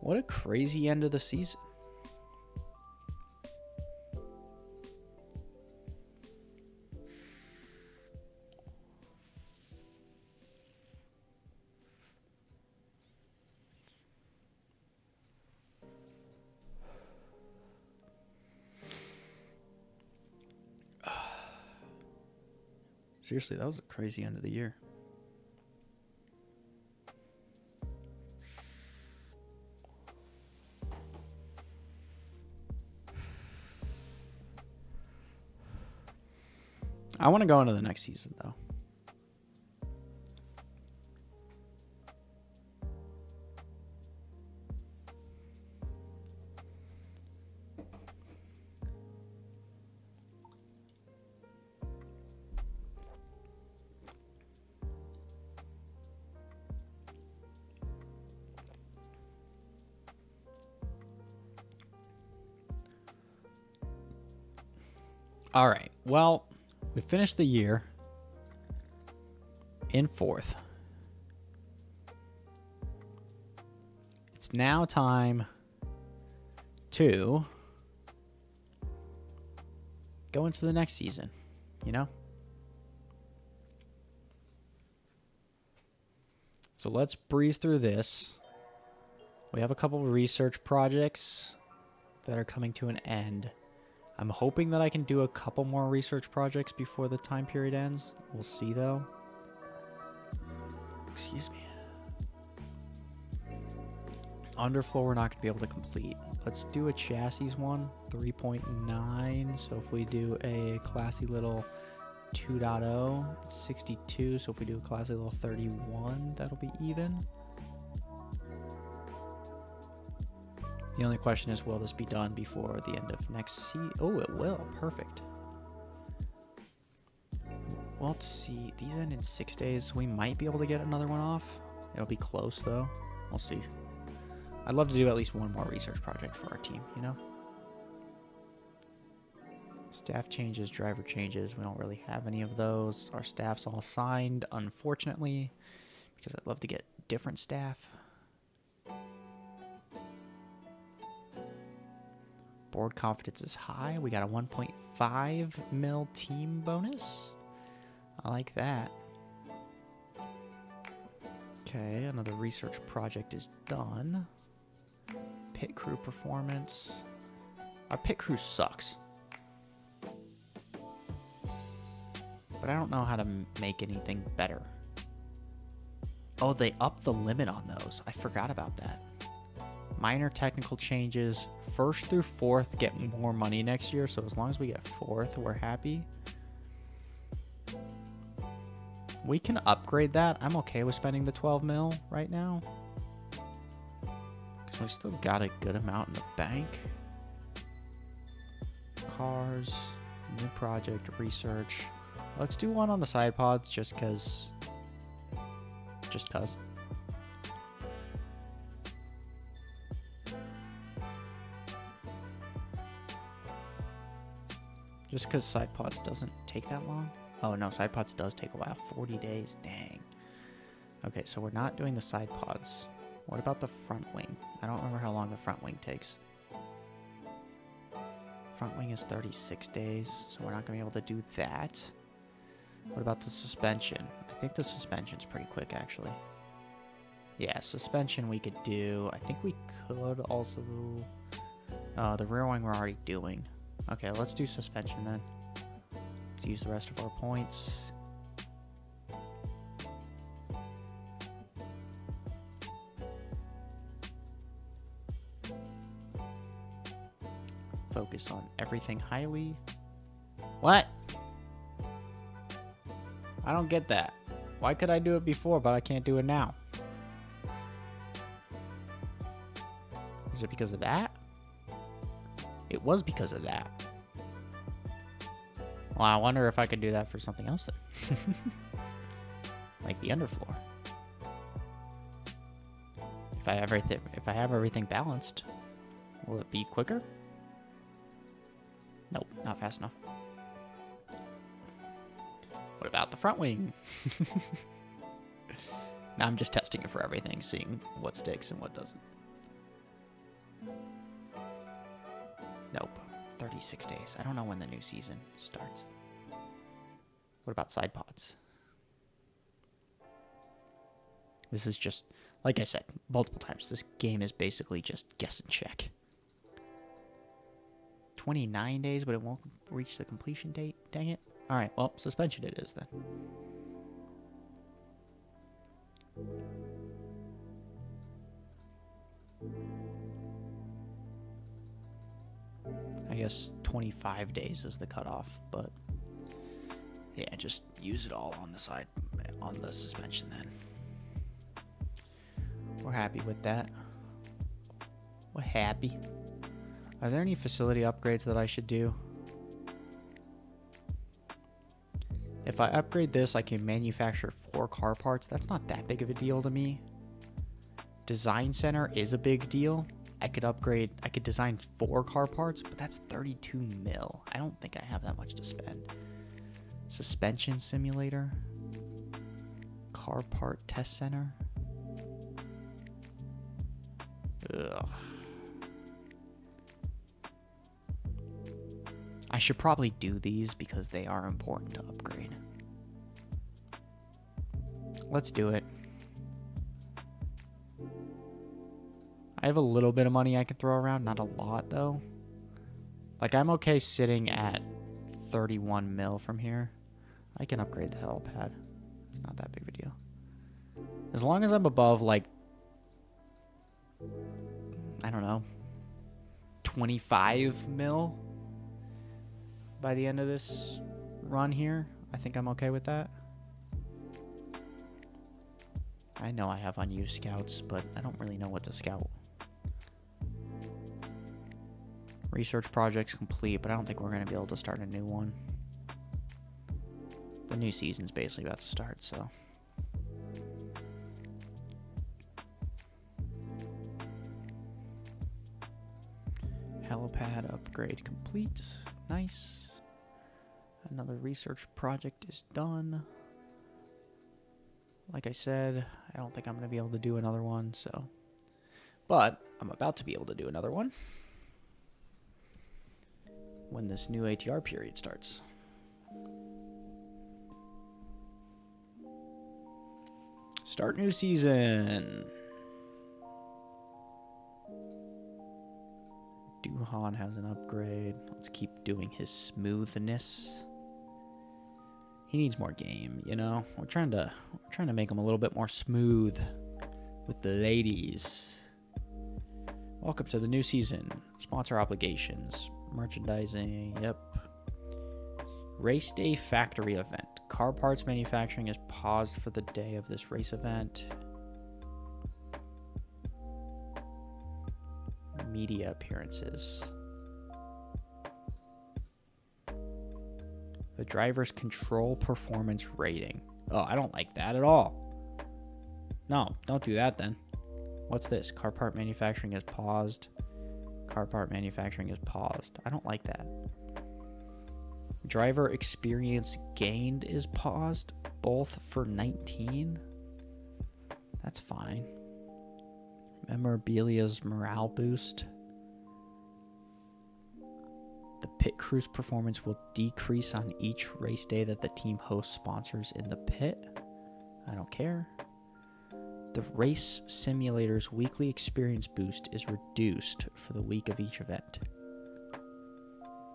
What a crazy end of the season. Seriously, that was a crazy end of the year. I want to go into the next season, though. All right. Well, we finished the year in 4th. It's now time to go into the next season, you know? So let's breeze through this. We have a couple of research projects that are coming to an end. I'm hoping that I can do a couple more research projects before the time period ends. We'll see, though. Excuse me. Underfloor, we're not going to be able to complete. Let's do a chassis one, 3.9. So if we do a classy little 2.0, it's 62. So if we do a classy little 31, that'll be even. The only question is, will this be done before the end of next season? Oh, it will. Perfect. Well, let's see. These end in 6 days, so we might be able to get another one off. It'll be close, though. We'll see. I'd love to do at least one more research project for our team, you know? Staff changes, driver changes. We don't really have any of those. Our staff's all signed, unfortunately, because I'd love to get different staff. Board confidence is high. We got a 1.5 mil team bonus. I like that. Okay, another research project is done. Pit crew performance. Our pit crew sucks. But I don't know how to make anything better. Oh, they upped the limit on those. I forgot about that. Minor technical changes. 1st through 4th get more money next year, so as long as we get 4th, we're happy. We can upgrade that. I'm okay with spending the 12 mil right now, because we still got a good amount in the bank. Cars, new project, research. Let's do one on the side pods just because. Just because. Just because side pods doesn't take that long. Oh no, side pods does take a while. 40 days, dang. Okay, so we're not doing the side pods. What about the front wing? I don't remember how long the front wing takes. Front wing is 36 days, so we're not going to be able to do that. What about the suspension? I think the suspension's pretty quick, actually. Yeah, suspension we could do. I think we could also... the rear wing we're already doing. Okay, let's do suspension then. Let's use the rest of our points. Focus on everything highly. What? I don't get that. Why could I do it before, but I can't do it now? Is it because of that? It was because of that. Well, I wonder if I could do that for something else then. Like the underfloor. If I have everything balanced, will it be quicker? Nope, not fast enough. What about the front wing? Now I'm just testing it for everything, seeing what sticks and what doesn't. Nope. 36 days. I don't know when the new season starts. What about side pods? This is just, like I said multiple times, this game is basically just guess and check. 29 days, but it won't reach the completion date? Dang it. Alright, well, suspension it is then. I guess 25 days is the cutoff, but yeah, just use it all on the side, on the suspension then. We're happy with that. We're happy. Are there any facility upgrades that I should do? If I upgrade this, I can manufacture 4 car parts. That's not that big of a deal to me. Design center is a big deal. I could design 4 car parts, but that's 32 mil. I don't think I have that much to spend. Suspension simulator. Car part test center. Ugh. I should probably do these because they are important to upgrade. Let's do it. I have a little bit of money I can throw around, not a lot though. Like I'm okay sitting at 31 mil from here. I can upgrade the helipad. It's not that big of a deal. As long as I'm above like, I don't know, 25 mil by the end of this run here, I think I'm okay with that. I know I have unused scouts, but I don't really know what to scout. Research project's complete, but I don't think we're going to be able to start a new one. The new season's basically about to start, so. Helipad upgrade complete. Nice. Another research project is done. Like I said, I don't think I'm going to be able to do another one, so. But I'm about to be able to do another one when this new ATR period starts. Start new season. Duhan has an upgrade. Let's keep doing his smoothness. He needs more game, you know? We're trying to make him a little bit more smooth with the ladies. Welcome to the new season. Sponsor obligations. Merchandising, yep. Race day factory event. Car parts manufacturing is paused for the day of this race event. Media appearances. The driver's control performance rating. Oh, I don't like that at all. No, don't do that then. What's this? Car part manufacturing is paused. Car part manufacturing is paused. I don't like that. Driver experience gained is paused. Both for 19. That's fine. Memorabilia's morale boost. The pit crew's performance will decrease on each race day that the team hosts sponsors in the pit. I don't care. The race simulator's weekly experience boost is reduced for the week of each event.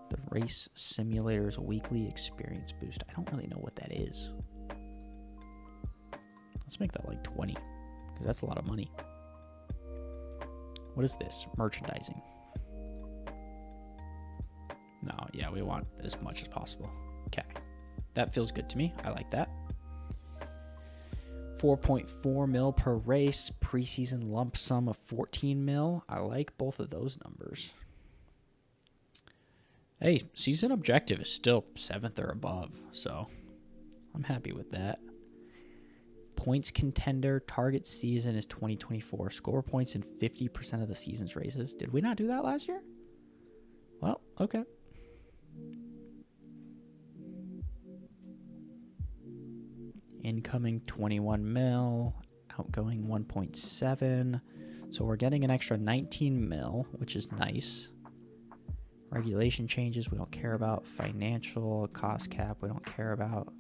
The race simulator's weekly experience boost. I don't really know what that is. Let's make that like 20, because that's a lot of money. What is this? Merchandising. No, yeah, we want as much as possible. Okay. That feels good to me. I like that. 4.4 mil per race. Preseason lump sum of 14 mil. I like both of those numbers. Hey, season objective is still 7th or above, so I'm happy with that. Points contender target season is 2024. Score points in 50% of the season's races. Did we not do that last year? Well, okay. Incoming 21 mil. Outgoing 1.7. So we're getting an extra 19 mil, which is nice. Regulation changes we don't care about. Financial cost cap we don't care about.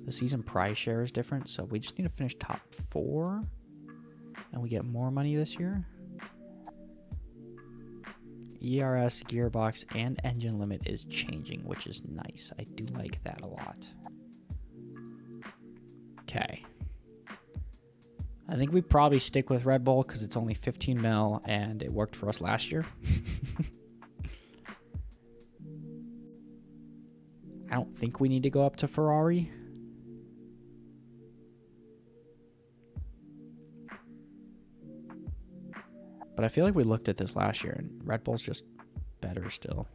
The season prize share is different, so we just need to finish top 4. And we get more money this year. ERS, gearbox, and engine limit is changing, which is nice. I do like that a lot. Okay. I think we probably stick with Red Bull because it's only 15 mil and it worked for us last year. I don't think we need to go up to Ferrari. But I feel like we looked at this last year, and Red Bull's just better still.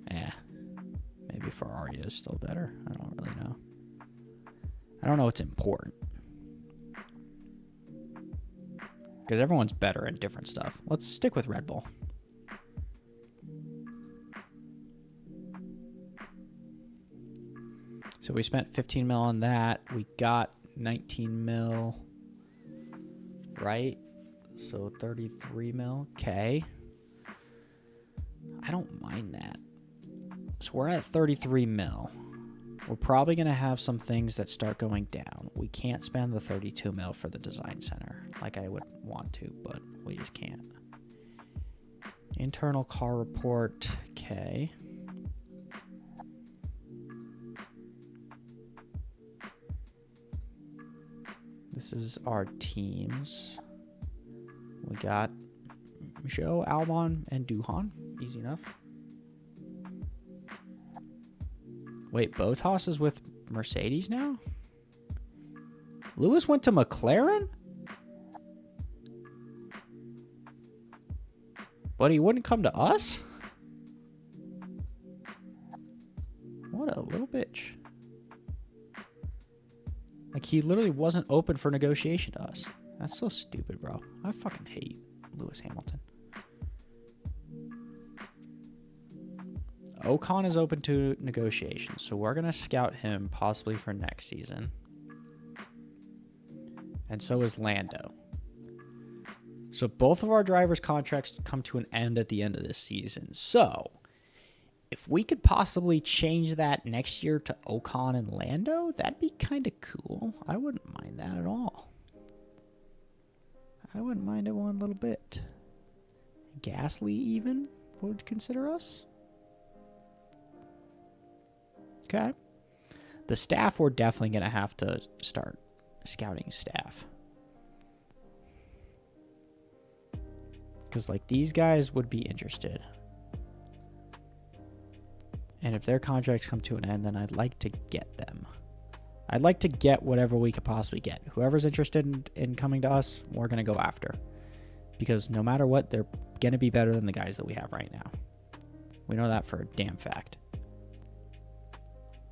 Maybe Ferrari is still better. I don't really know. I don't know what's important. Because everyone's better at different stuff. Let's stick with Red Bull. So we spent 15 mil on that. We got 19 mil. Right? So 33 mil. Okay. I don't mind that. So we're at 33 mil. We're probably going to have some things that start going down. We can't spend the 32 mil for the design center like I would want to, but we just can't. Internal car report. Okay. This is our teams. We got Michaud, Albon, and Duhan. Easy enough. Wait, Bottas is with Mercedes now? Lewis went to McLaren? But he wouldn't come to us? What a little bitch. Like, he literally wasn't open for negotiation to us. That's so stupid, bro. I fucking hate Lewis Hamilton. Ocon is open to negotiation, so we're going to scout him possibly for next season. And so is Lando. So both of our drivers' contracts come to an end at the end of this season. So if we could possibly change that next year to Ocon and Lando, that'd be kind of cool. I wouldn't mind that at all. I wouldn't mind it one little bit. Gasly even would consider us. Okay. The staff, we're definitely going to have to start scouting staff. Because, like, these guys would be interested. And if their contracts come to an end, then I'd like to get them. I'd like to get whatever we could possibly get. Whoever's interested in coming to us, we're going to go after. Because no matter what, they're going to be better than the guys that we have right now. We know that for a damn fact.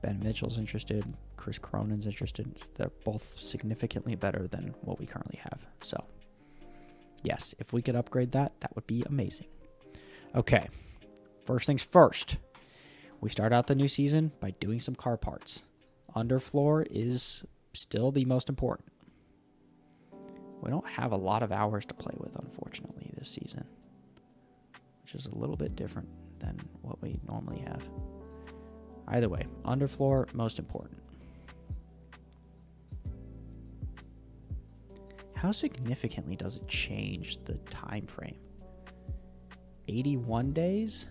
Ben Mitchell's interested. Chris Cronin's interested. They're both significantly better than what we currently have. So, yes, if we could upgrade that, that would be amazing. Okay, first things first. We start out the new season by doing some car parts. Underfloor is still the most important. We don't have a lot of hours to play with, unfortunately, this season, which is a little bit different than what we normally have. Either way, underfloor, most important. How significantly does it change the time frame? 81 days?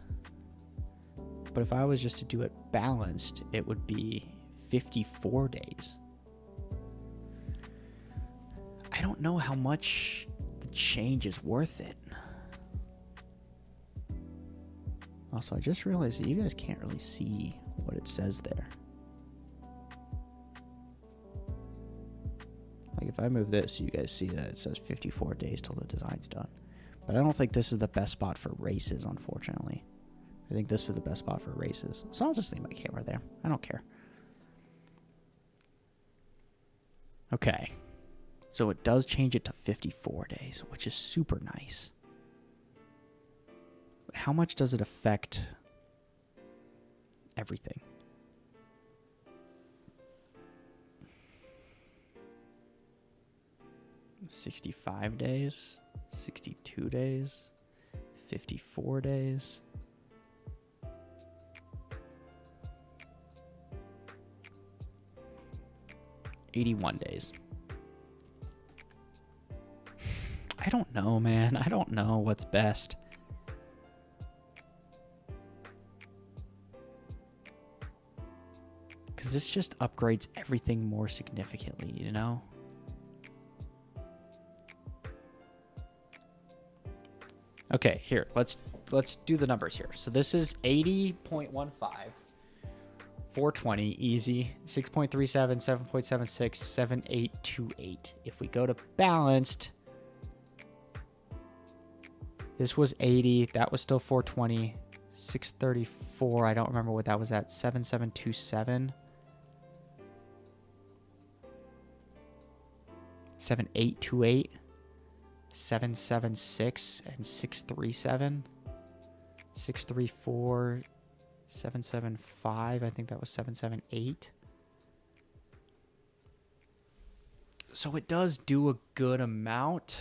But if I was just to do it balanced, it would be 54 days. I don't know how much the change is worth it. Also, I just realized that you guys can't really see what it says there. Like, if I move this, you guys see that it says 54 days till the design's done. But I don't think this is the best spot for races, unfortunately. I think this is the best spot for races. So I'll just leave my camera there. I don't care. Okay. So it does change it to 54 days, which is super nice. But how much does it affect everything? 65 days, 62 days, 54 days. $81 days. I don't know, man. I don't know what's best. Because this just upgrades everything more significantly, you know? Okay, here. Let's do the numbers here. So this is 80.15. 420, easy. 6.37, 7.76, 7828. If we go to balanced, this was 80. That was still 420. 634. I don't remember what that was at. 7727. 7828. 776 and 637. 634. 775. I think that was 778. So it does do a good amount,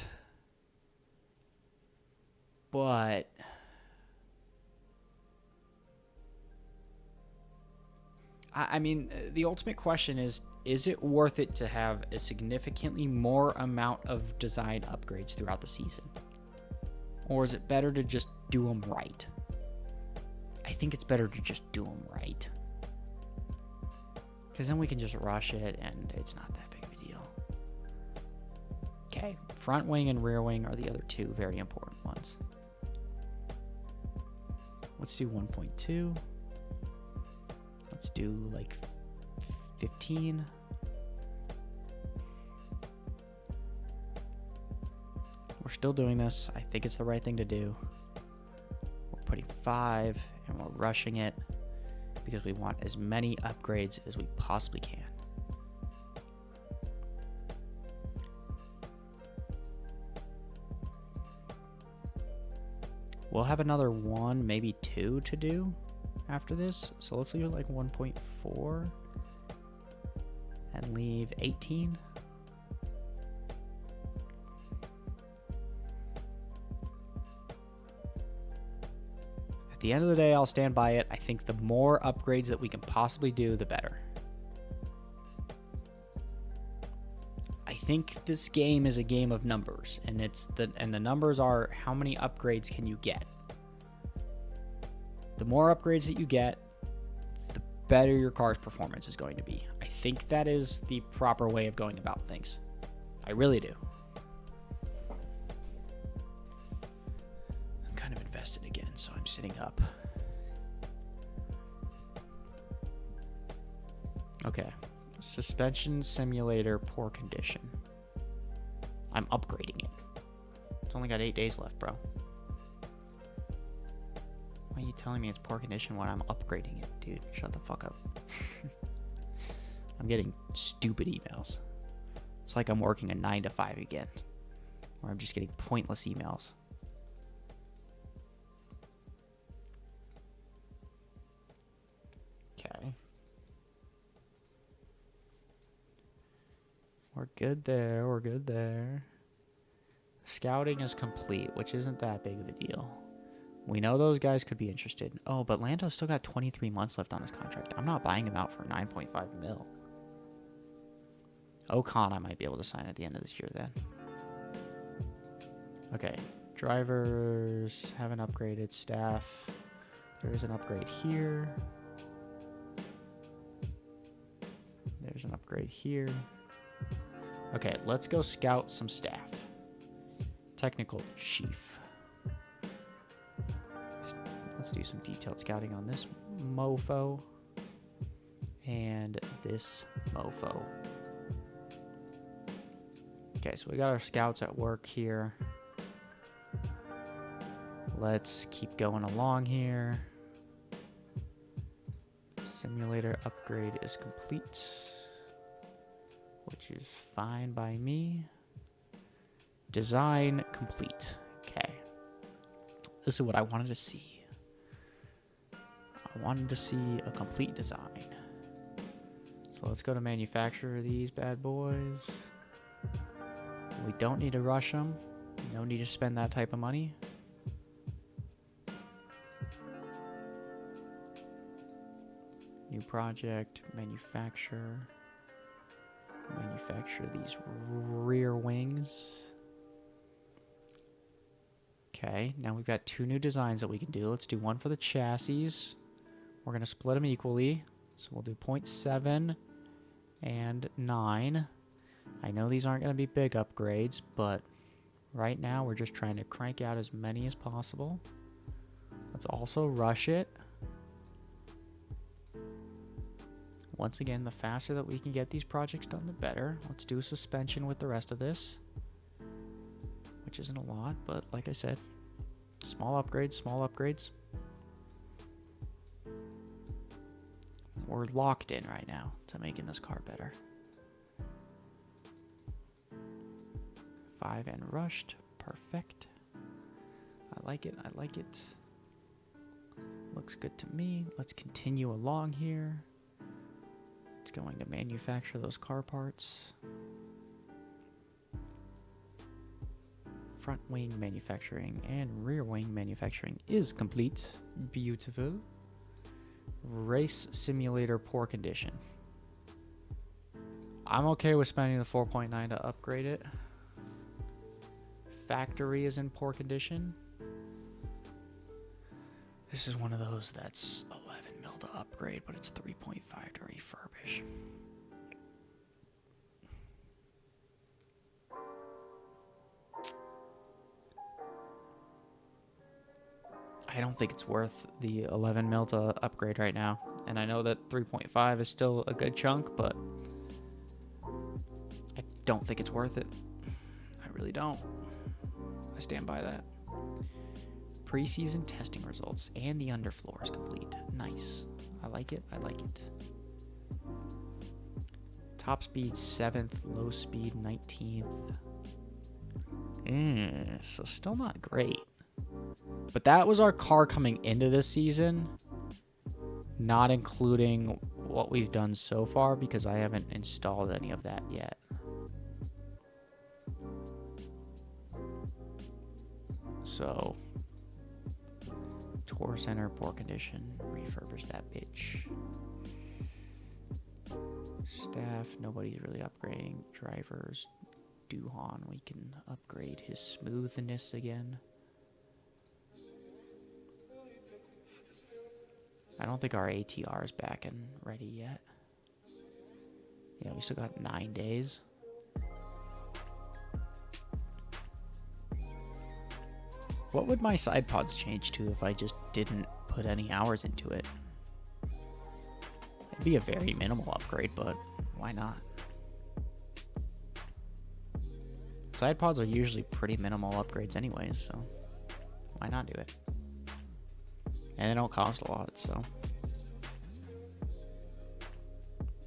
but I mean, the ultimate question is it worth it to have a significantly more amount of design upgrades throughout the season? Or is it better to just do them right? I think it's better to just do them right. Because then we can just rush it and it's not that big of a deal. Okay, front wing and rear wing are the other two very important ones. Let's do 1.2. Let's do like 15. We're still doing this. I think it's the right thing to do. We're putting 5 and we're rushing it because we want as many upgrades as we possibly can. We'll have another 1, maybe 2 to do after this. So let's leave it like 1.4 and leave 18. At the end of the day, I'll stand by it. I think the more upgrades that we can possibly do, the better. I think this game is a game of numbers, and the numbers are how many upgrades can you get. The more upgrades that you get, the better your car's performance is going to be. I think that is the proper way of going about things. I really do. I'm kind of invested again, so I'm sitting up. Okay. Suspension simulator, poor condition. I'm upgrading it. It's only got 8 days left, bro. Why are you telling me it's poor condition when I'm upgrading it, dude? Shut the fuck up. I'm getting stupid emails. It's like I'm working a 9 to 5 again, where I'm just getting pointless emails. Okay. We're good there. We're good there. Scouting is complete, which isn't that big of a deal. We know those guys could be interested. Oh, but Lando's still got 23 months left on his contract. I'm not buying him out for 9.5 mil. Ocon, I might be able to sign at the end of this year then. Okay. Drivers haven't upgraded. Staff. There's an upgrade here. There's an upgrade here. Okay, let's go scout some staff. Technical chief. Let's do some detailed scouting on this mofo and this mofo. Okay, so we got our scouts at work here. Let's keep going along here. Simulator upgrade is complete, which is fine by me. Design complete. Okay. This is what I wanted to see. I wanted to see a complete design. So let's go to manufacture these bad boys. We don't need to rush them. No need to spend that type of money. New project, manufacture these rear wings. Okay, now we've got 2 new designs that we can do. Let's do one for the chassis. We're going to split them equally. So we'll do 0.7 and 9. I know these aren't going to be big upgrades, but right now we're just trying to crank out as many as possible. Let's also rush it. Once again, the faster that we can get these projects done, the better. Let's do a suspension with the rest of this, which isn't a lot, but like I said, small upgrades, small upgrades. We're locked in right now to making this car better. 5 and rushed. Perfect. I like it. I like it. Looks good to me. Let's continue along here. It's going to manufacture those car parts. Front wing manufacturing and rear wing manufacturing is complete. Beautiful. Race simulator poor condition. I'm okay with spending the 4.9 to upgrade it. Factory is in poor condition. This is one of those that's 11 mil to upgrade, but it's 3.5 to refurbish. I don't think it's worth the 11 mil to upgrade right now. And I know that 3.5 is still a good chunk, but I don't think it's worth it. I really don't. I stand by that. Preseason testing results and the underfloor is complete. Nice. I like it. I like it. Top speed 7th, low speed 19th. So still not great. But that was our car coming into this season, not including what we've done so far because I haven't installed any of that yet. So, tour center, poor condition, refurbish that bitch. Staff, nobody's really upgrading. Drivers, Duhan, we can upgrade his smoothness again. I don't think our ATR is back and ready yet. Yeah, we still got 9 days. What would my side pods change to if I just didn't put any hours into it? It'd be a very minimal upgrade, but why not? Side pods are usually pretty minimal upgrades anyways, so why not do it? And they don't cost a lot, so.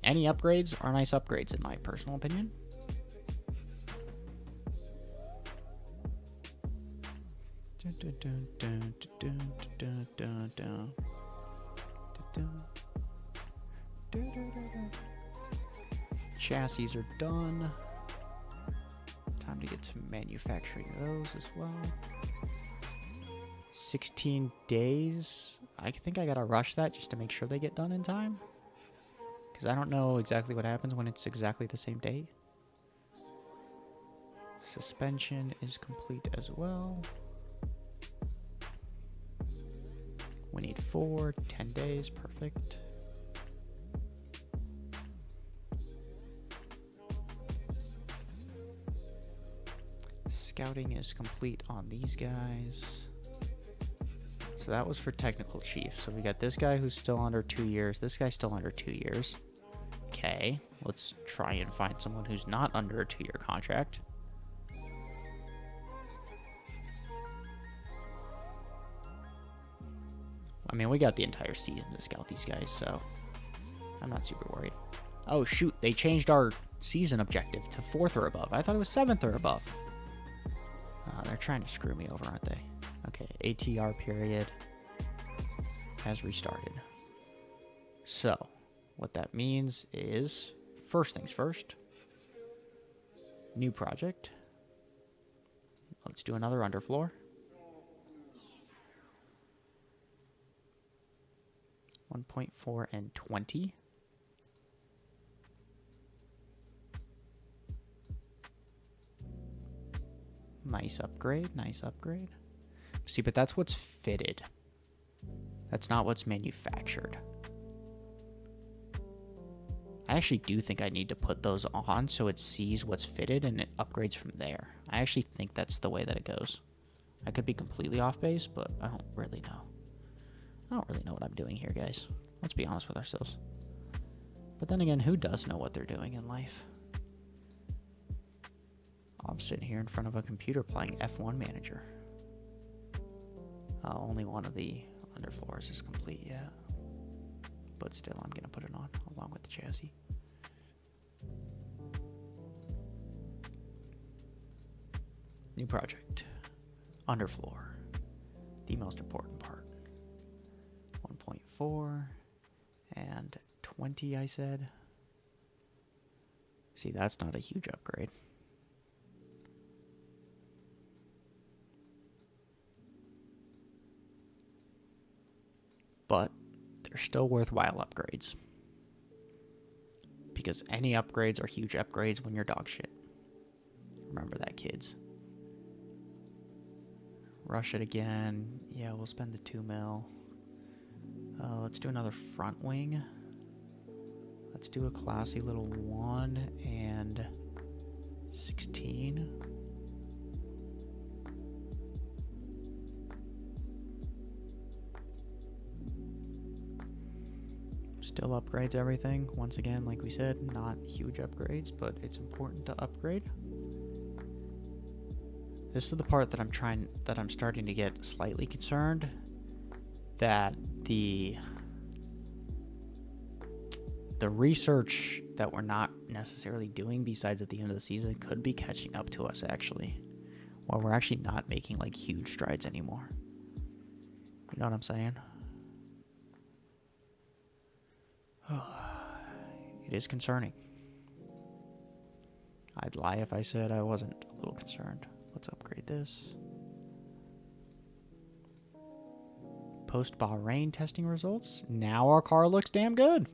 Any upgrades are nice upgrades in my personal opinion. Chassis are done. Time to get to manufacturing those as well. 16 days. I think I gotta rush that just to make sure they get done in time. Because I don't know exactly what happens when it's exactly the same date. Suspension is complete as well. We need 10 days, perfect. Scouting is complete on these guys. So that was for technical chief. So we got this guy who's still under 2 years. This guy's still under 2 years. Okay, let's try and find someone who's not under a 2-year contract. I mean, we got the entire season to scout these guys, so I'm not super worried. Oh, shoot, they changed our season objective to 4th or above. I thought it was 7th or above. They're trying to screw me over, aren't they? Okay, ATR period has restarted. So, what that means is, first things first, new project, Let's do another underfloor. 1.4 and 20. Nice upgrade, nice upgrade. See, but that's what's fitted. That's not what's manufactured. I actually do think I need to put those on so it sees what's fitted and it upgrades from there. I actually think that's the way that it goes. I could be completely off base, but I don't really know. I don't really know what I'm doing here, guys. Let's be honest with ourselves. But then again, who does know what they're doing in life? I'm sitting here in front of a computer playing F1 Manager. Only one of the underfloors is complete yet. But still, I'm going to put it on along with the chassis. New project. Underfloor. The most important part. 1.4 and 20, I said. See, that's not a huge upgrade. But they're still worthwhile upgrades. Because any upgrades are huge upgrades when you're dog shit. Remember that, kids. Rush it again. Yeah, we'll spend the 2 mil. Let's do another front wing. Let's do a classy little 1 and 16. Still upgrades everything. Once again, like we said, not huge upgrades, but it's important to upgrade. This is the part that I'm starting to get slightly concerned that the research that we're not necessarily doing besides at the end of the season could be catching up to us actually. Well, we're actually not making like huge strides anymore. You know what I'm saying? It is concerning. I'd lie if I said I wasn't a little concerned. Let's upgrade this. Post Bahrain testing results. Now our car looks damn good.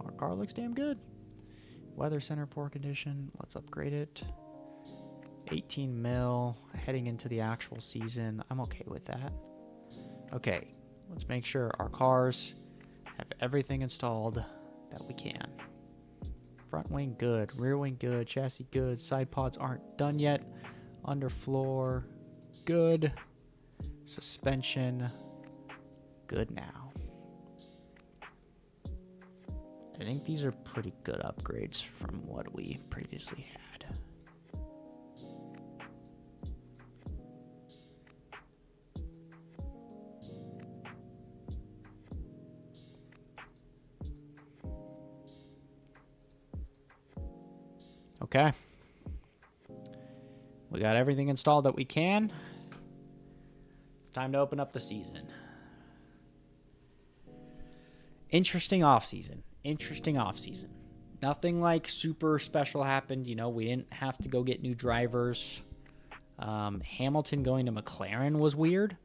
Our car looks damn good. Weather center poor condition. Let's upgrade it. 18 mil heading into the actual season. I'm okay with that. Okay, let's make sure our cars have everything installed that we can. Front wing good, rear wing good, chassis good, side pods aren't done yet. Underfloor good. Suspension good now. I think these are pretty good upgrades from what we previously had. Okay. We got everything installed that we can. It's time to open up the season. Interesting offseason. Nothing like super special happened. You know, we didn't have to go get new drivers. Hamilton going to McLaren was weird.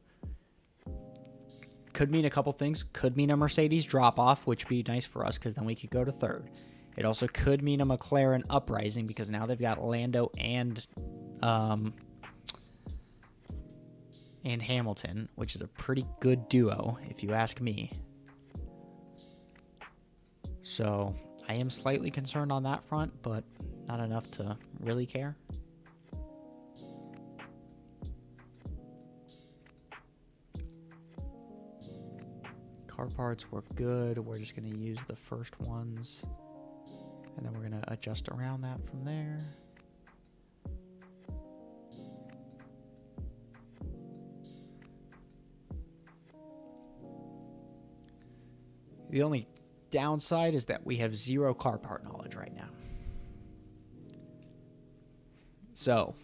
Could mean a couple things. Could mean a Mercedes drop-off, which would be nice for us because then we could go to third. It also could mean a McLaren uprising because now they've got Lando and Hamilton, which is a pretty good duo, if you ask me. So I am slightly concerned on that front, but not enough to really care. Car parts work good. We're just going to use the first ones. And then we're going to adjust around that from there. The only downside is that we have zero car part knowledge right now. So,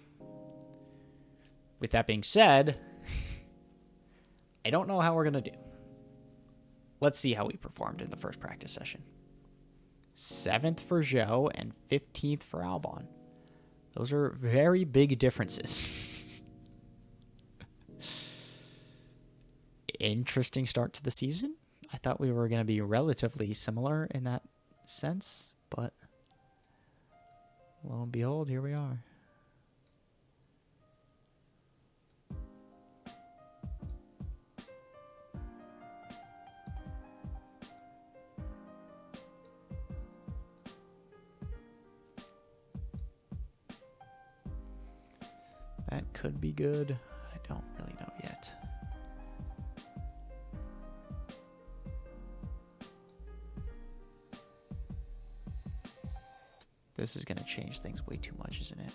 with that being said, I don't know how we're going to do. Let's see how we performed in the first practice session. 7th for Zhou and 15th for Albon. Those are very big differences. interesting start to the season. I thought we were going to be relatively similar in that sense, but lo and behold, here we are. That could be good. I don't really know yet. This is going to change things way too much, isn't it?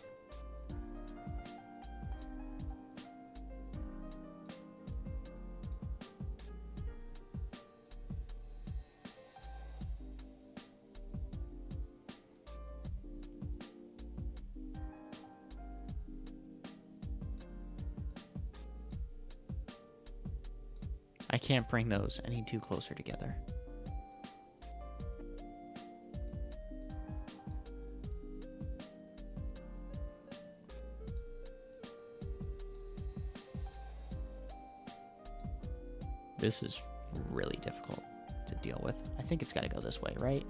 I can't bring those any too closer together. This is really difficult to deal with. I think it's got to go this way, right?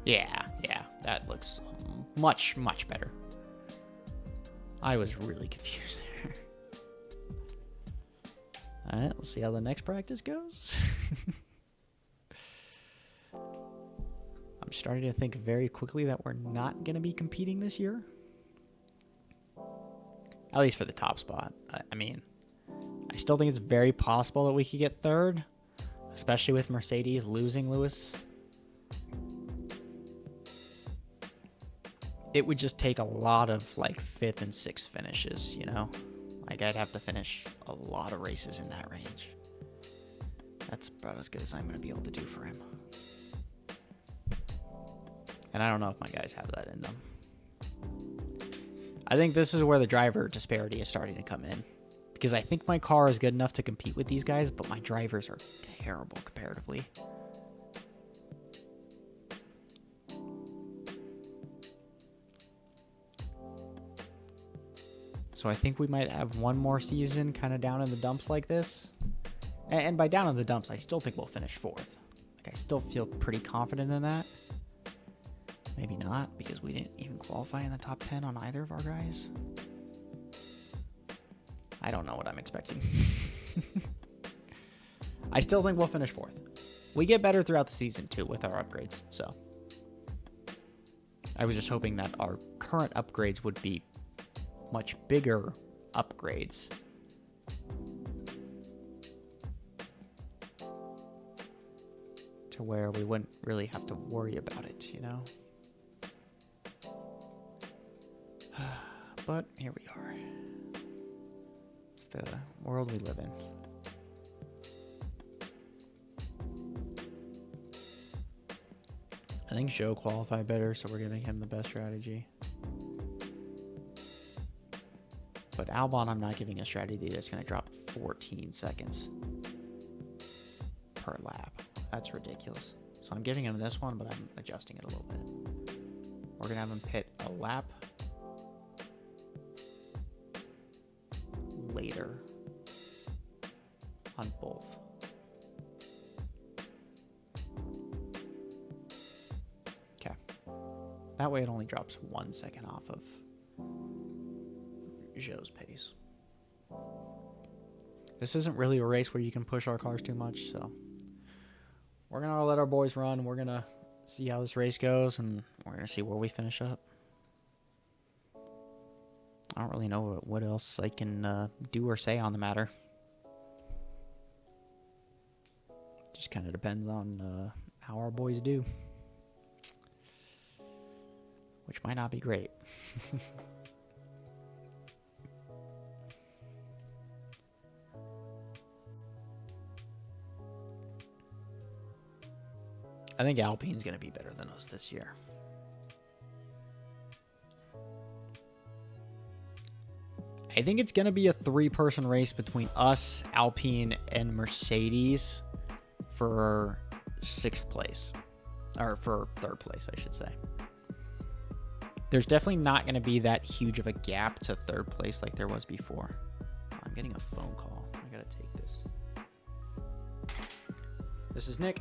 Yeah, that looks much, much better. I was really confused there. All right, let's see how the next practice goes. I'm starting to think very quickly that we're not going to be competing this year. At least for the top spot. I mean, I still think it's very possible that we could get third, especially with Mercedes losing Lewis. It would just take a lot of like 5th and 6th finishes, you know? Like I'd have to finish a lot of races in that range. That's about as good as I'm going to be able to do for him. And I don't know if my guys have that in them. I think this is where the driver disparity is starting to come in. Because I think my car is good enough to compete with these guys, but my drivers are terrible comparatively. So I think we might have one more season kind of down in the dumps like this. And by down in the dumps, I still think we'll finish 4th. Like I still feel pretty confident in that. Maybe not, because we didn't even qualify in the top 10 on either of our guys. I don't know what I'm expecting. I still think we'll finish 4th. We get better throughout the season, too, with our upgrades. So I was just hoping that our current upgrades would be much bigger upgrades. To where we wouldn't really have to worry about it, you know? But here we are. It's the world we live in. I think Zhou qualified better, so we're giving him the best strategy. But Albon, I'm not giving a strategy that's going to drop 14 seconds per lap. That's ridiculous. So I'm giving him this one, but I'm adjusting it a little bit. We're going to have him pit a lap later on both. Okay. That way it only drops 1 second off of Zhou's pace. This isn't really a race where you can push our cars too much, so we're going to let our boys run. We're going to see how this race goes, and we're going to see where we finish up. I don't really know what else I can do or say on the matter. Just kind of depends on how our boys do. Which might not be great. I think Alpine's going to be better than us this year. I think it's going to be a 3-person race between us, Alpine, and Mercedes for 6th place. Or for 3rd place, I should say. There's definitely not going to be that huge of a gap to third place like there was before. I'm getting a phone call. I got to take this. This is Nick.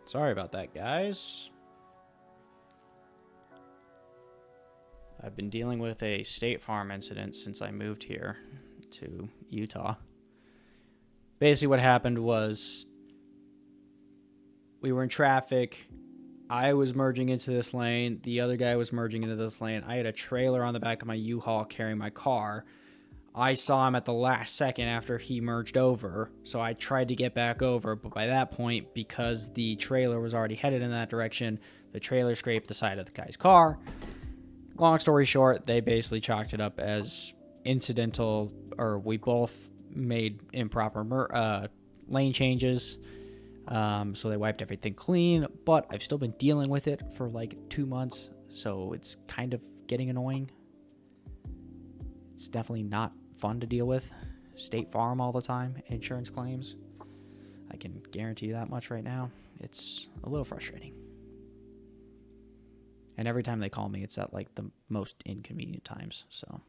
Sorry about that, guys. I've been dealing with a State Farm incident since I moved here to Utah. Basically what happened was we were in traffic. I was merging into this lane. The other guy was merging into this lane. I had a trailer on the back of my U-Haul carrying my car. I saw him at the last second after he merged over, so I tried to get back over, but by that point, because the trailer was already headed in that direction, the trailer scraped the side of the guy's car. Long story short, they basically chalked it up as incidental, or we both made improper lane changes, so they wiped everything clean, but I've still been dealing with it for like 2 months, so it's kind of getting annoying. It's definitely not fun to deal with. State Farm all the time, insurance claims. I can guarantee you that much right now. It's a little frustrating. And every time they call me, it's at like the most inconvenient times. So.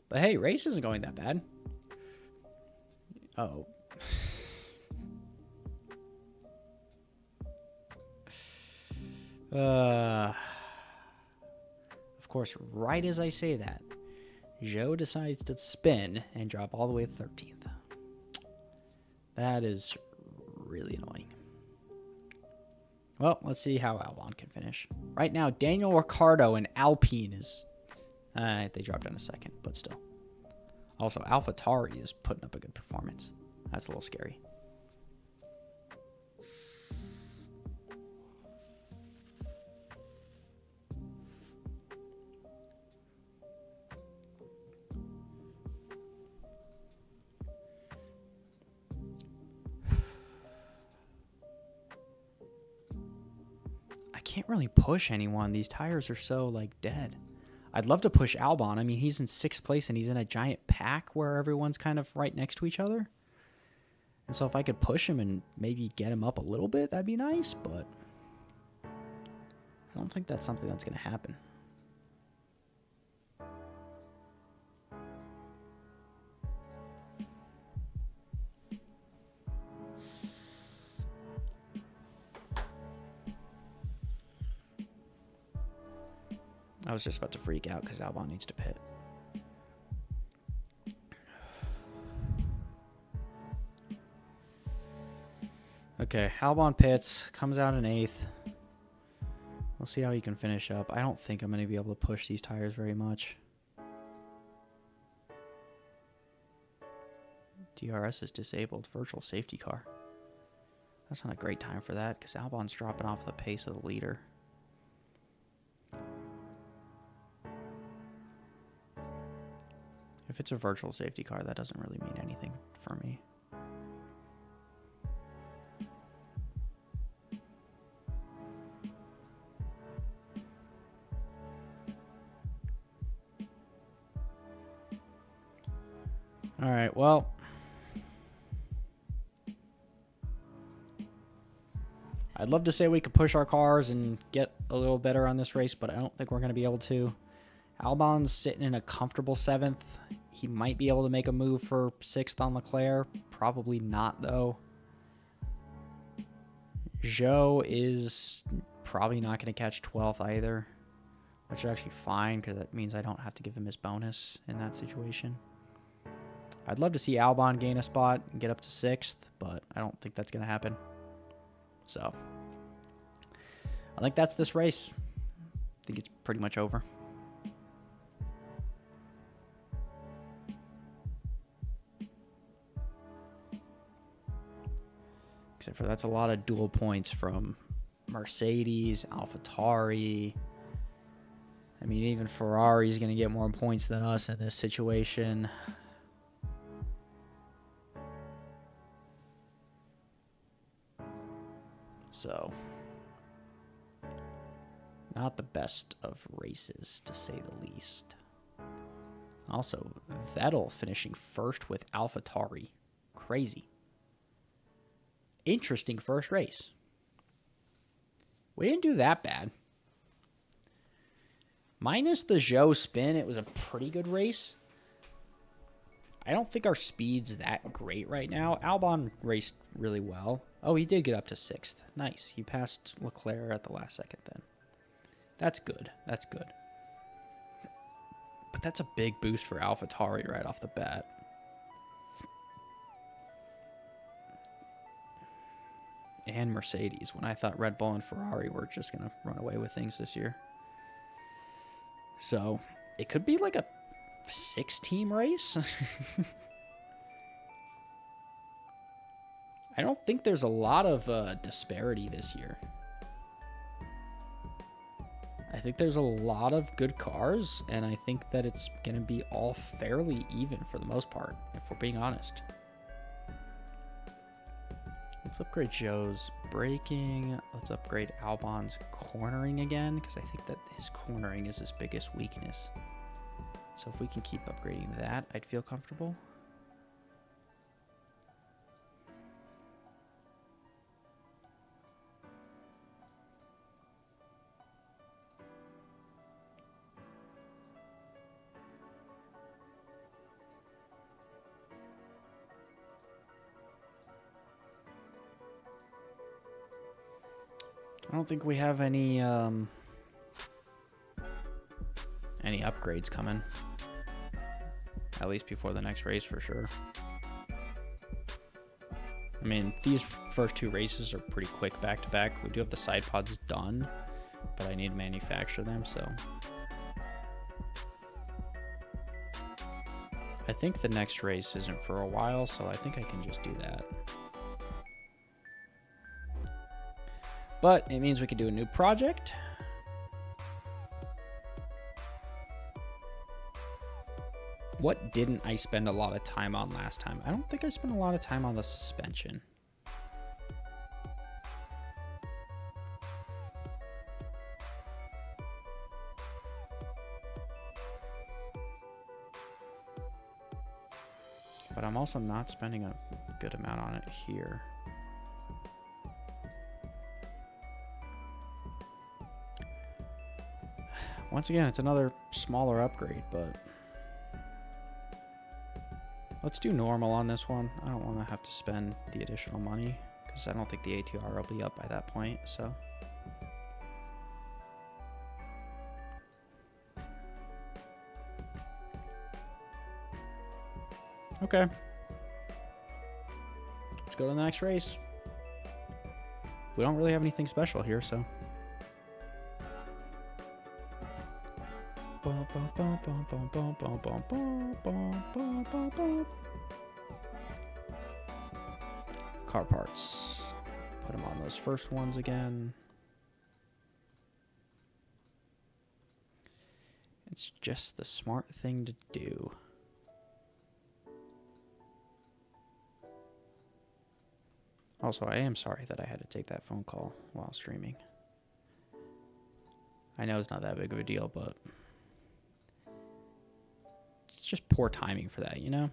But hey, race isn't going that bad. Oh. Of course, right as I say that, Joe decides to spin and drop all the way to 13th. That is really annoying. Well, let's see how Albon can finish. Right now, Daniel Ricciardo and Alpine is... they dropped down a second, but still. Also, AlphaTauri is putting up a good performance. That's a little scary. I can't really push anyone. These tires are so, like, dead. I'd love to push Albon. I mean, he's in 6th place and he's in a giant pack where everyone's kind of right next to each other. And so if I could push him and maybe get him up a little bit, that'd be nice, but I don't think that's something that's going to happen. I was just about to freak out because Albon needs to pit. Okay, Albon pits, comes out in 8th. We'll see how he can finish up. I don't think I'm going to be able to push these tires very much. DRS is disabled. Virtual safety car. That's not a great time for that because Albon's dropping off the pace of the leader. If it's a virtual safety car, that doesn't really mean anything for me. All right, well. I'd love to say we could push our cars and get a little better on this race, but I don't think we're going to be able to. Albon's sitting in a comfortable 7th. He might be able to make a move for 6th on Leclerc. Probably not, though. Zhou is probably not going to catch 12th either, which is actually fine because that means I don't have to give him his bonus in that situation. I'd love to see Albon gain a spot and get up to 6th, but I don't think that's going to happen. So, I think that's this race. I think it's pretty much over. Except for that's a lot of dual points from Mercedes, AlphaTauri. I mean, even Ferrari's going to get more points than us in this situation. So, not the best of races, to say the least. Also, Vettel finishing 1st with AlphaTauri. Crazy. Interesting first race. We didn't do that bad. Minus the Zhou spin, it was a pretty good race. I don't think our speed's that great right now. Albon raced really well. Oh, he did get up to 6th. Nice. He passed Leclerc at the last second then. That's good. That's good. But that's a big boost for AlphaTauri right off the bat. And Mercedes, when I thought Red Bull and Ferrari were just going to run away with things this year. So, it could be like a 6-team race. I don't think there's a lot of disparity this year. I think there's a lot of good cars, and I think that it's going to be all fairly even for the most part, if we're being honest. Let's upgrade Zhou's braking. Let's upgrade Albon's cornering again, because I think that his cornering is his biggest weakness. So if we can keep upgrading that, I'd feel comfortable. I don't think we have any upgrades coming. At least before the next race, for sure. I mean, these first two races are pretty quick back to back. We do have the side pods done, but I need to manufacture them, so. I think the next race isn't for a while, so I think I can just do that. But it means we could do a new project. What didn't I spend a lot of time on last time? I don't think I spent a lot of time on the suspension. But I'm also not spending a good amount on it here. Once again, it's another smaller upgrade, but let's do normal on this one. I don't want to have to spend the additional money because I don't think the ATR will be up by that point, so. Okay. Let's go to the next race. We don't really have anything special here, so. Car parts. Put them on those first ones again. It's just the smart thing to do. Also, I am sorry that I had to take that phone call while streaming. I know it's not that big of a deal, but it's just poor timing for that, you know?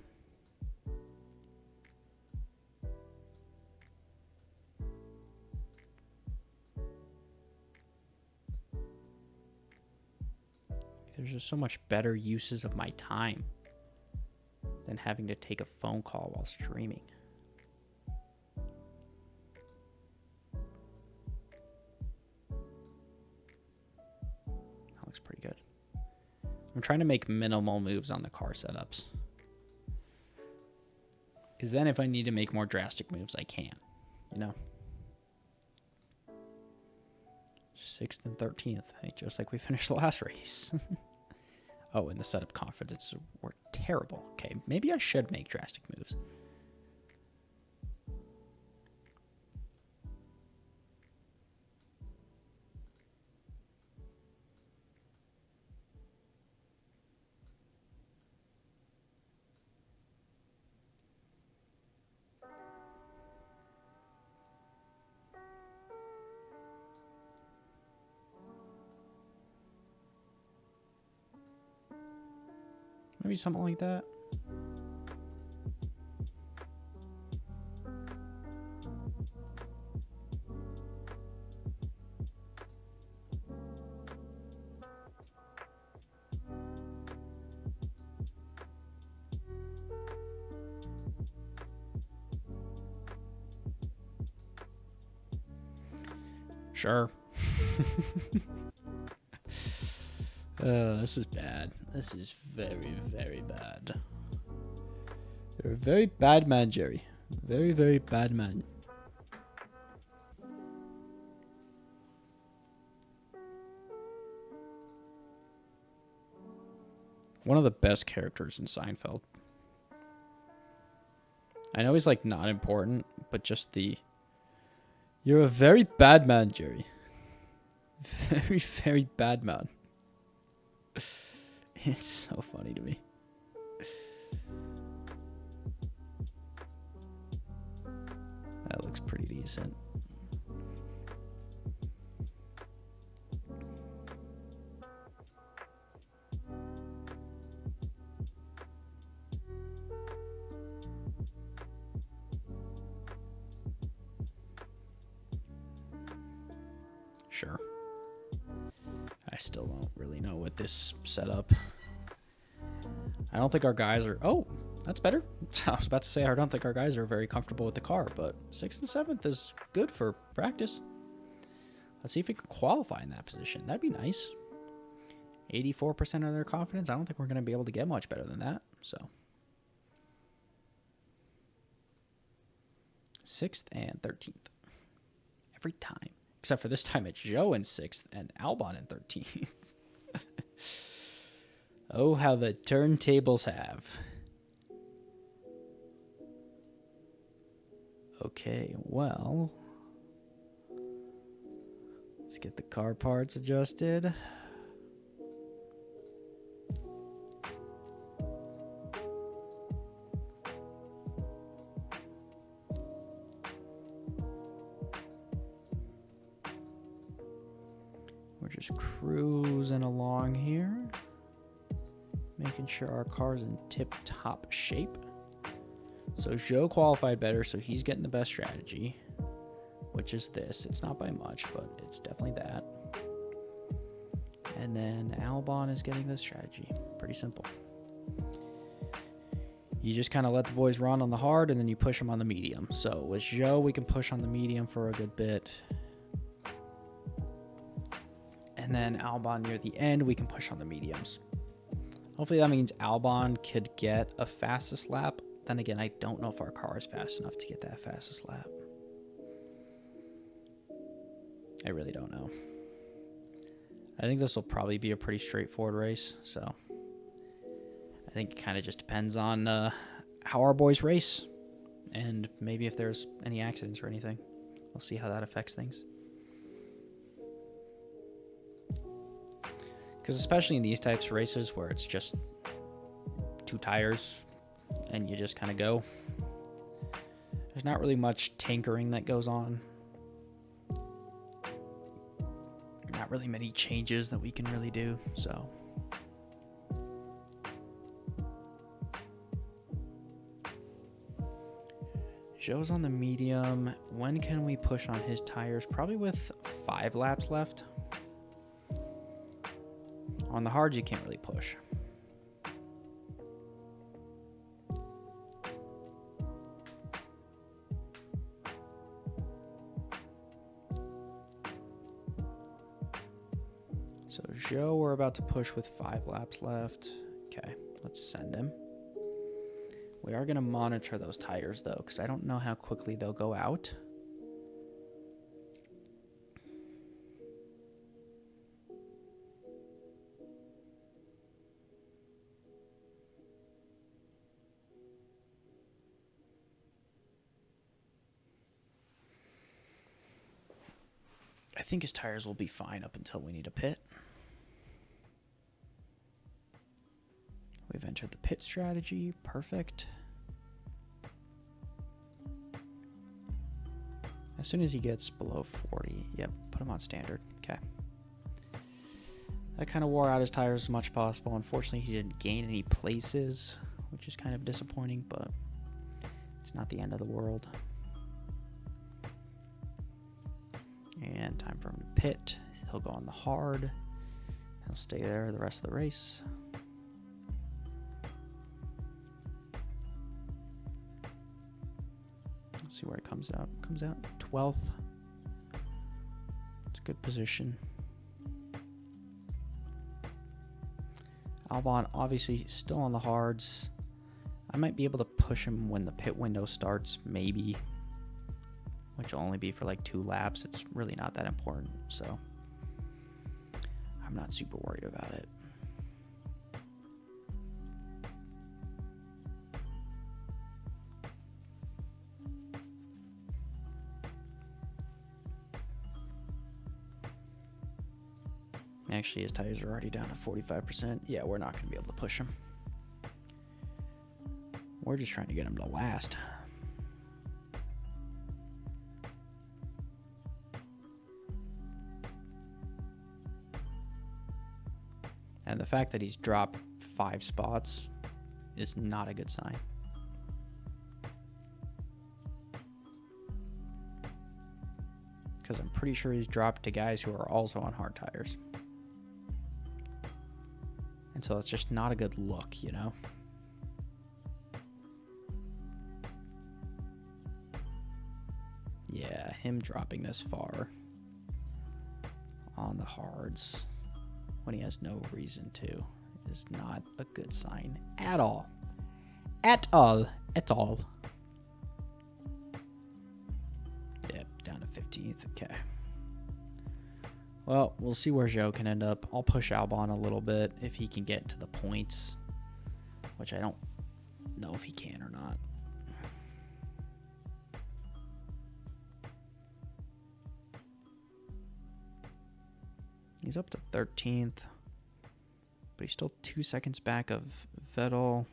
There's just so much better uses of my time than having to take a phone call while streaming. That looks pretty good. I'm trying to make minimal moves on the car setups. Because then if I need to make more drastic moves, I can. You know? 6th and 13th. Just like we finished the last race. Oh, and the setup confidences were terrible. Okay, maybe I should make drastic moves. Maybe something like that. Sure. This is bad. This is very, very bad. You're a very bad man, Jerry. Very, very bad man. One of the best characters in Seinfeld. I know he's like not important, but just the... You're a very bad man, Jerry. Very, very bad man. It's so funny to me. That looks pretty decent. Sure. I still don't really know what this setup. I don't think our guys are... Oh, that's better. I was about to say I don't think our guys are very comfortable with the car, but 6th and 7th is good for practice. Let's see if we can qualify in that position. That'd be nice. 84% of their confidence. I don't think we're going to be able to get much better than that. So 6th and 13th. Every time. Except for this time it's Joe in 6th and Albon in 13th. Oh, how the turntables have. Okay, well, let's get the car parts adjusted. We're just cruising along here, making sure our car's in tip-top shape. So Joe qualified better, so he's getting the best strategy, which is this. It's not by much, but it's definitely that. And then Albon is getting this strategy. Pretty simple. You just kind of let the boys run on the hard, and then you push them on the medium. So with Joe, we can push on the medium for a good bit. And then Albon near the end, we can push on the mediums. Hopefully that means Albon could get a fastest lap. Then again, I don't know if our car is fast enough to get that fastest lap. I really don't know. I think this will probably be a pretty straightforward race. So I think it kind of just depends on how our boys race. And maybe if there's any accidents or anything. We'll see how that affects things. Because especially in these types of races where it's just 2 tires and you just kind of go, there's not really much tinkering that goes on. Not really many changes that we can really do, so. Joe's on the medium. When can we push on his tires? Probably with 5 laps left. On the hards, you can't really push. So Joe, we're about to push with 5 laps left. Okay, let's send him. We are going to monitor those tires, though, because I don't know how quickly they'll go out. I think his tires will be fine up until we need a pit. We've entered the pit strategy. Perfect. As soon as he gets below 40, yep, put him on standard. Okay. That kind of wore out his tires as much as possible. Unfortunately, he didn't gain any places, which is kind of disappointing, but it's not the end of the world. And time for him to pit. He'll go on the hard. He'll stay there the rest of the race. Let's see where it comes out. Comes out 12th. It's a good position. Albon obviously still on the hards. I might be able to push him when the pit window starts, maybe. Which will only be for like 2 laps. It's really not that important, so I'm not super worried about it. Actually, his tires are already down to 45%. Yeah, we're not going to be able to push him. We're just trying to get him to last. And the fact that he's dropped 5 spots is not a good sign. Because I'm pretty sure he's dropped to guys who are also on hard tires. And so it's just not a good look, you know? Yeah, him dropping this far on the hards when he has no reason to is not a good sign at all. At all. At all. Yep, down to 15th. Okay. Well, we'll see where Zhou can end up. I'll push Albon a little bit if he can get to the points, which I don't know if he can or not. He's up to 13th, but he's still 2 seconds back of Vettel.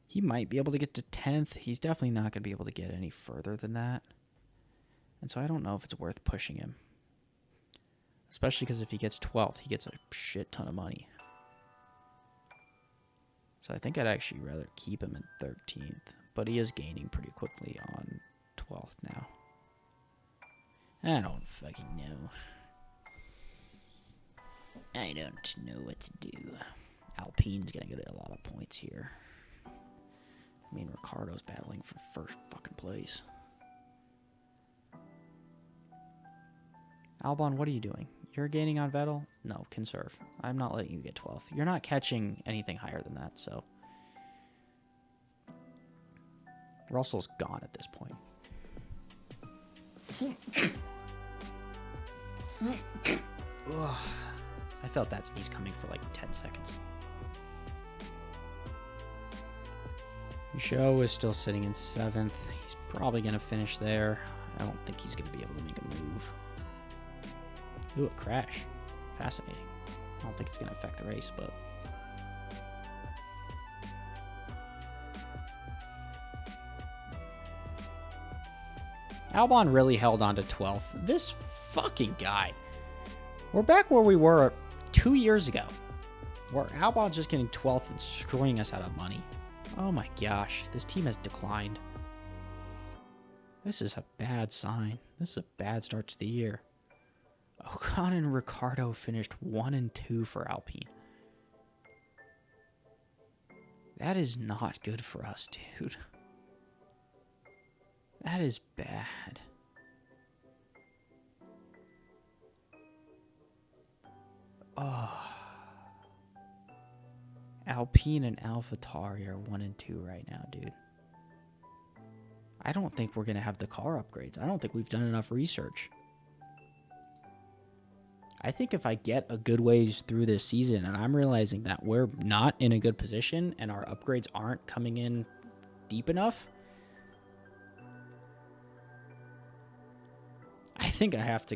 He might be able to get to 10th. He's definitely not going to be able to get any further than that. And so I don't know if it's worth pushing him. Especially because if he gets 12th, he gets a shit ton of money. So I think I'd actually rather keep him at 13th. But he is gaining pretty quickly on 12th now. I don't fucking know. I don't know what to do. Alpine's going to get a lot of points here. I mean, Ricardo's battling for first fucking place. Albon, what are you doing? You're gaining on Vettel? No, conserve. I'm not letting you get 12th. You're not catching anything higher than that, so. Russell's gone at this point. Ugh. I felt that sneeze coming for like 10 seconds. Zhou is still sitting in 7th. He's probably going to finish there. I don't think he's going to be able to make a move. Ooh, a crash. Fascinating. I don't think it's going to affect the race, but... Albon really held on to 12th. This fucking guy. We're back where we were 2 years ago. Where Albon's just getting 12th and screwing us out of money. Oh my gosh. This team has declined. This is a bad sign. This is a bad start to the year. Ocon and Ricciardo finished 1 and 2 for Alpine. That is not good for us, dude. That is bad. Oh. Alpine and AlphaTauri are 1 and 2 right now, dude. I don't think we're going to have the car upgrades. I don't think we've done enough research. I think if I get a good ways through this season and I'm realizing that we're not in a good position and our upgrades aren't coming in deep enough, I think I have to